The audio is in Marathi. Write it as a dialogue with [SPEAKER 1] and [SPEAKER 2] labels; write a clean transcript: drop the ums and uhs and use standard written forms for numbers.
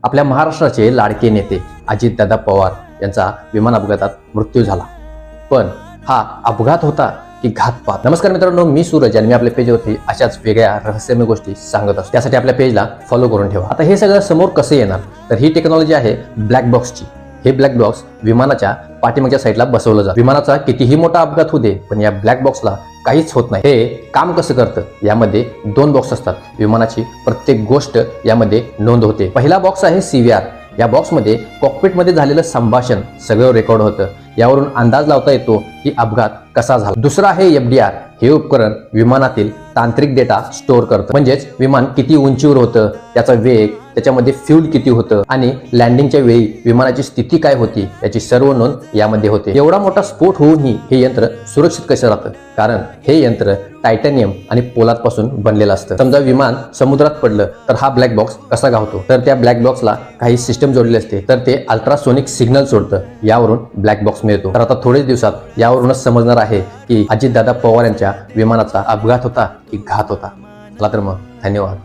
[SPEAKER 1] आपल्या महाराष्ट्राचे लाडके नेते अजितदादा पवार यांचा विमान अपघातात मृत्यू झाला. पण हा अपघात होता की घातपात? नमस्कार मित्रांनो, मी सूरज आणि मी आपल्या पेजवरती अशाच वेगळ्या रहस्यमय गोष्टी सांगत असतो. त्यासाठी आपल्या पेजला फॉलो करून ठेवा. आता हे सगळं समोर कसं येणार, तर ही टेक्नॉलॉजी आहे ब्लॅक बॉक्सची. हे ब्लॅक बॉक्स विमानाच्या पाठीमागच्या साईडला बसवलं जातं. विमानाचा कितीही मोठा अपघात होऊ दे, पण या ब्लॅक बॉक्सला काहीच होत नाही. हे काम कसं करतं, यामध्ये 2 बॉक्स असतात. विमानाची प्रत्येक गोष्ट यामध्ये नोंद होते. पहिला बॉक्स आहे CVR. या बॉक्समध्ये कॉकपिटमध्ये झालेलं संभाषण सगळं रेकॉर्ड होतं. यावरून अंदाज लावता येतो की अपघात कसा झाला. दुसरा आहे FDR. हे उपकरण विमानातील तांत्रिक डेटा स्टोअर करतं. म्हणजेच विमान किती उंचीवर होतं, त्याचा वेग, त्याच्यामध्ये फ्यूल किती होतं आणि लँडिंगच्या वेळी विमानाची स्थिती काय होती याची सर्व नोंद यामध्ये होते. एवढा मोठा स्फोट होऊनही हे यंत्र सुरक्षित कसं राहतं, कारण हे यंत्र टायटॅनियम आणि पोलादपासून बनलेलं असतं. समजा विमान समुद्रात पडलं तर हा ब्लॅक बॉक्स कसा गावतो, तर त्या ब्लॅक बॉक्सला काही सिस्टम जोडलेली असते. तर ते अल्ट्रासोनिक सिग्नल सोडतं. यावरून ब्लॅक बॉक्स मिळतो. तर आता थोडेच दिवसात यावरूनच समजणार आहे की अजितदादा पवार यांच्या विमानाचा अपघात होता की घात होता. चला तर मग, धन्यवाद.